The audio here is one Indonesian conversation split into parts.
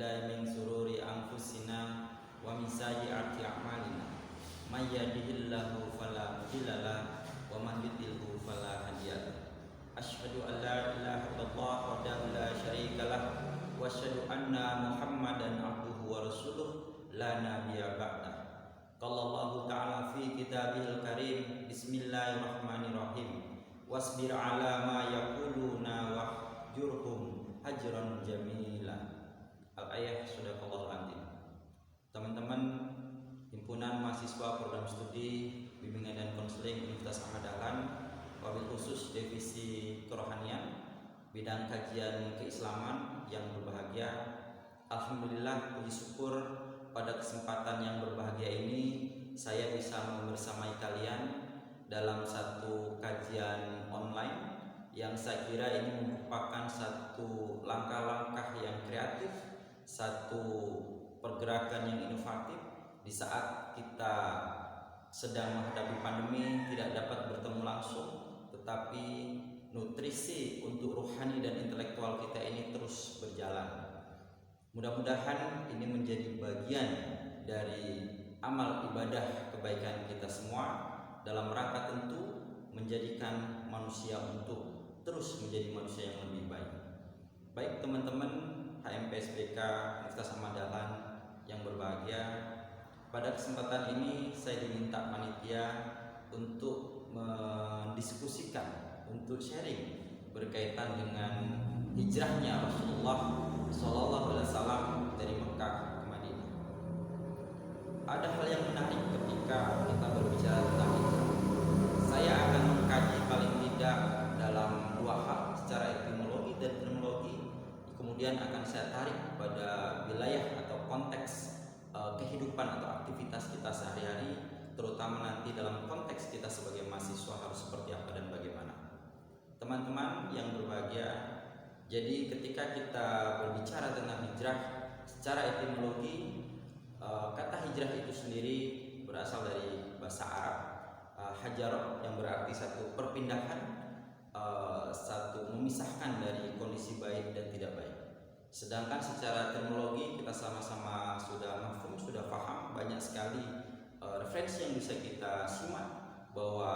billahi min sururi anfusina wa min sayyiati a'malina. May yahdihillahu fala mudilla lahu wa man yudlilhu fala hadiya lahu. Asyhadu an la ilaha illallah wahdahu la syarika lah wa asyhadu anna Muhammadan abduhu wa rasuluh la nabiyya ba'dah. Qala Allah ta'ala fi kitabihil karim, bismillahirrahmanirrahim. Wasbir ala ma yaquluna wahjurhum hajran jamila. Al-ayah sadaqallahul azim. Teman-teman himpunan mahasiswa program studi bimbingan dan konseling Universitas Ahmad Dahlan, wabil khusus divisi kerohanian, bidang kajian keislaman yang berbahagia. Alhamdulillah, puji syukur pada kesempatan yang berbahagia ini saya bisa membersamai kalian dalam satu kajian online yang saya kira ini merupakan satu langkah-langkah yang kreatif, satu pergerakan yang inovatif di saat kita sedang menghadapi pandemi, tidak dapat bertemu langsung, tetapi nutrisi untuk rohani dan intelektual kita ini terus berjalan. Mudah-mudahan ini menjadi bagian dari amal ibadah kebaikan kita semua dalam rangka tentu menjadikan manusia untuk terus menjadi manusia yang lebih baik. Baik teman-teman HMPSBK Universitas Ahmad Dahlan yang berbahagia, pada kesempatan ini saya diminta panitia untuk mendiskusikan, untuk sharing berkaitan dengan hijrahnya Rasulullah SAW dari Mekah ke Madinah. Ada hal yang menarik ketika kita berbicara tentang hijrah. Saya akan mengkaji paling tidak dalam dua hal, secara etimologi dan terminologi. Kemudian akan saya tarik pada wilayah atau konteks kehidupan atau aktivitas kita sehari-hari, terutama nanti dalam konteks kita sebagai mahasiswa harus seperti apa dan bagaimana. Teman-teman yang berbahagia, jadi ketika kita berbicara tentang hijrah secara etimologi, kata hijrah itu sendiri berasal dari bahasa Arab hajar, yang berarti satu perpindahan, satu memisahkan dari kondisi baik dan tidak baik. Sedangkan secara terminologi kita sama-sama sudah mafhum, sudah paham, banyak sekali referensi yang bisa kita simak bahwa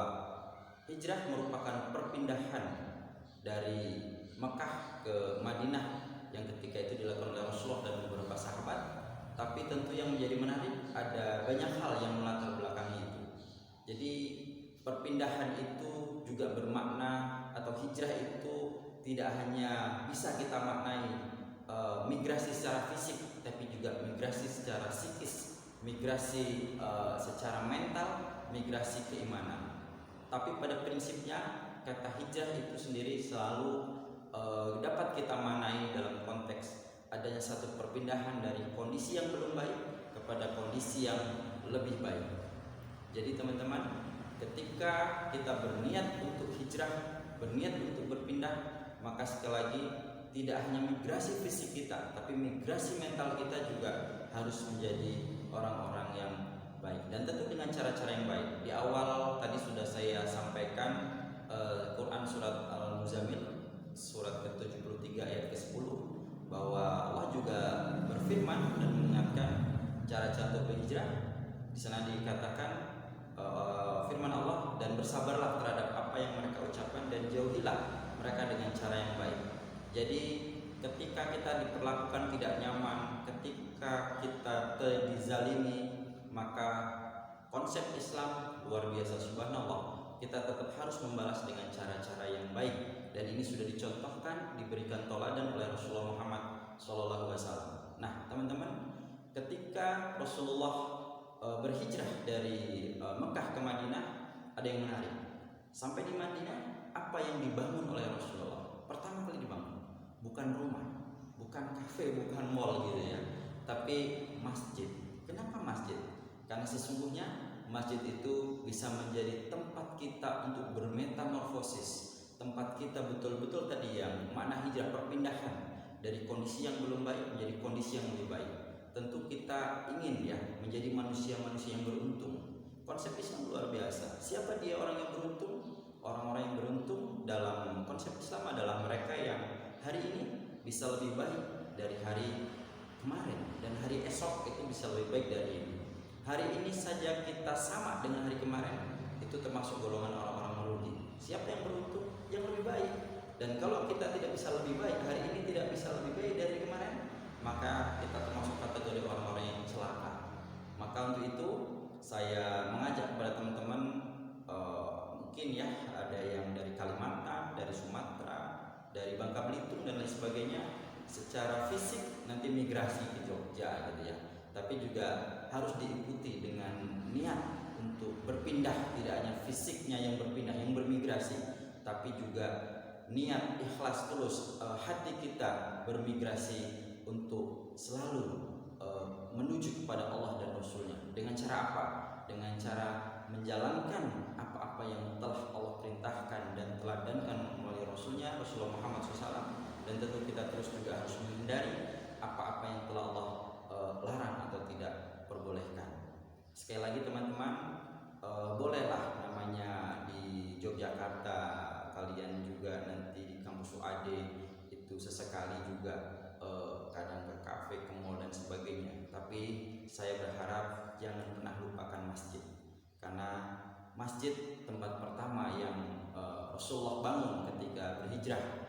hijrah merupakan perpindahan dari Mekah ke Madinah yang ketika itu dilakukan oleh Rasulullah dan beberapa sahabat. Tapi tentu yang menjadi menarik, ada banyak hal yang melatar belakangi itu. Jadi perpindahan itu juga bermakna, atau hijrah itu tidak hanya bisa kita maknai migrasi secara fisik, tapi juga migrasi secara psikis, migrasi secara mental, migrasi keimanan. Tapi pada prinsipnya kata hijrah itu sendiri selalu dapat kita maknai dalam konteks adanya satu perpindahan dari kondisi yang belum baik kepada kondisi yang lebih baik. Jadi teman-teman, ketika kita berniat untuk hijrah, berniat untuk berpindah, maka sekali lagi tidak hanya migrasi fisik kita, tapi migrasi mental kita juga harus menjadi orang-orang yang baik, dan tentu dengan cara-cara yang baik. Di awal tadi sudah saya sampaikan Quran surat Al-Muzammil surat ke-73 ayat ke-10, bahwa Allah juga berfirman dan mengingatkan cara-cara untuk berhijrah. Di sana dikatakan firman Allah, dan bersabarlah terhadap apa yang mereka ucapkan dan jauhilah mereka dengan cara yang baik. Jadi ketika kita diperlakukan tidak nyaman, ketika kita dizalimi, maka konsep Islam luar biasa, subhanallah, kita tetap harus membalas dengan cara-cara yang baik, dan ini sudah dicontohkan, diberikan teladan oleh Rasulullah Muhammad SAW. Nah teman-teman, ketika Rasulullah berhijrah dari Mekah ke Madinah, ada yang menarik. Sampai di Madinah, apa yang dibangun oleh Rasulullah? Pertama kali dibangun bukan rumah, bukan kafe, bukan mall gitu ya, tapi masjid. Kenapa masjid? Karena sesungguhnya masjid itu bisa menjadi tempat kita untuk bermetamorfosis, tempat kita betul-betul tadi yang makna hijrah, perpindahan dari kondisi yang belum baik menjadi kondisi yang lebih baik. Tentu kita ingin ya menjadi manusia-manusia yang beruntung. Konsep Islam luar biasa. Siapa dia orang yang beruntung? Orang-orang yang beruntung dalam konsep Islam adalah mereka yang hari ini bisa lebih baik dari hari kemarin dan hari esok itu bisa lebih baik dari ini. Hari ini saja kita sama dengan hari kemarin, itu termasuk golongan orang-orang merugi. Siapa yang beruntung? Yang lebih baik. Dan kalau kita tidak bisa lebih baik, hari ini tidak bisa lebih baik dari kemarin, maka kita termasuk kategori orang-orang yang celaka. Maka untuk itu saya mengajak kepada teman-teman, mungkin ya ada yang dari Kalimantan, dari Sumatera, dari Bangka Belitung dan lain sebagainya, secara fisik nanti migrasi ke Jogja gitu ya. Tapi juga harus diikuti dengan niat untuk berpindah, tidak hanya fisiknya yang berpindah, yang bermigrasi, tapi juga niat ikhlas tulus hati kita bermigrasi untuk selalu menuju kepada Allah dan Rasulnya. Dengan cara apa? Dengan cara menjalankan apa-apa yang telah Allah perintahkan dan teladankan melalui Rasulnya, Rasulullah Muhammad SAW. Dan tentu kita terus juga harus menghindari apa-apa yang telah Allah larang atau tidak perbolehkan. Sekali lagi teman-teman, bolehlah namanya di Yogyakarta kalian juga nanti di kampus UAD itu sesekali juga kadang ke kafe, ke mall dan sebagainya. Tapi saya berharap jangan pernah lupakan masjid, karena masjid tempat pertama yang Rasulullah bangun ketika berhijrah.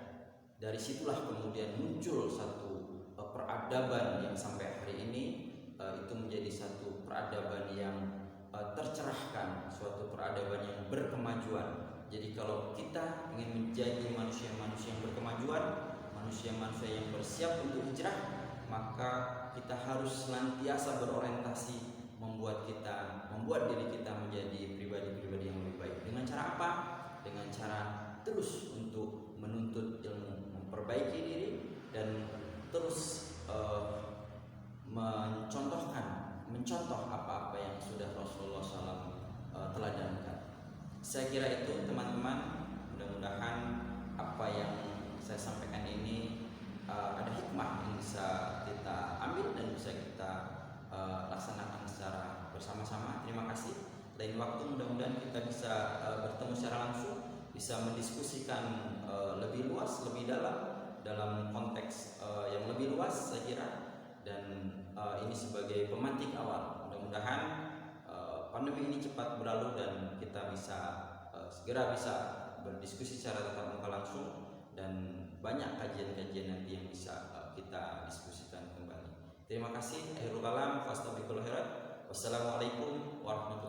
Dari situlah kemudian muncul satu peradaban yang sampai hari ini itu menjadi satu peradaban yang tercerahkan, suatu peradaban yang berkemajuan. Jadi kalau kita ingin menjadi manusia-manusia yang berkemajuan, manusia-manusia yang bersiap untuk hijrah, maka kita harus senantiasa berorientasi membuat diri kita menjadi pribadi-pribadi yang lebih baik. Dengan cara apa? Dengan cara terus untuk menuntut ilmu, memperbaiki diri, dan terus mencontoh apa-apa yang sudah Rasulullah SAW teladankan. Saya kira itu teman-teman, mudah-mudahan apa yang saya sampaikan ini ada hikmah yang bisa kita ambil dan bisa kita laksanakan secara bersama-sama. Terima kasih. Lain waktu mudah-mudahan kita bisa bertemu secara langsung, bisa mendiskusikan lebih luas, lebih dalam konteks yang lebih luas saya kira. Dan ini sebagai pemantik awal. Mudah-mudahan pandemi ini cepat berlalu dan kita bisa segera bisa berdiskusi secara tatap muka langsung, dan banyak kajian-kajian nanti yang bisa kita diskusikan kembali. Terima kasih. Akhirul kalam, fastabiqul khairat. Wassalamualaikum warahmatullahi wabarakatuh.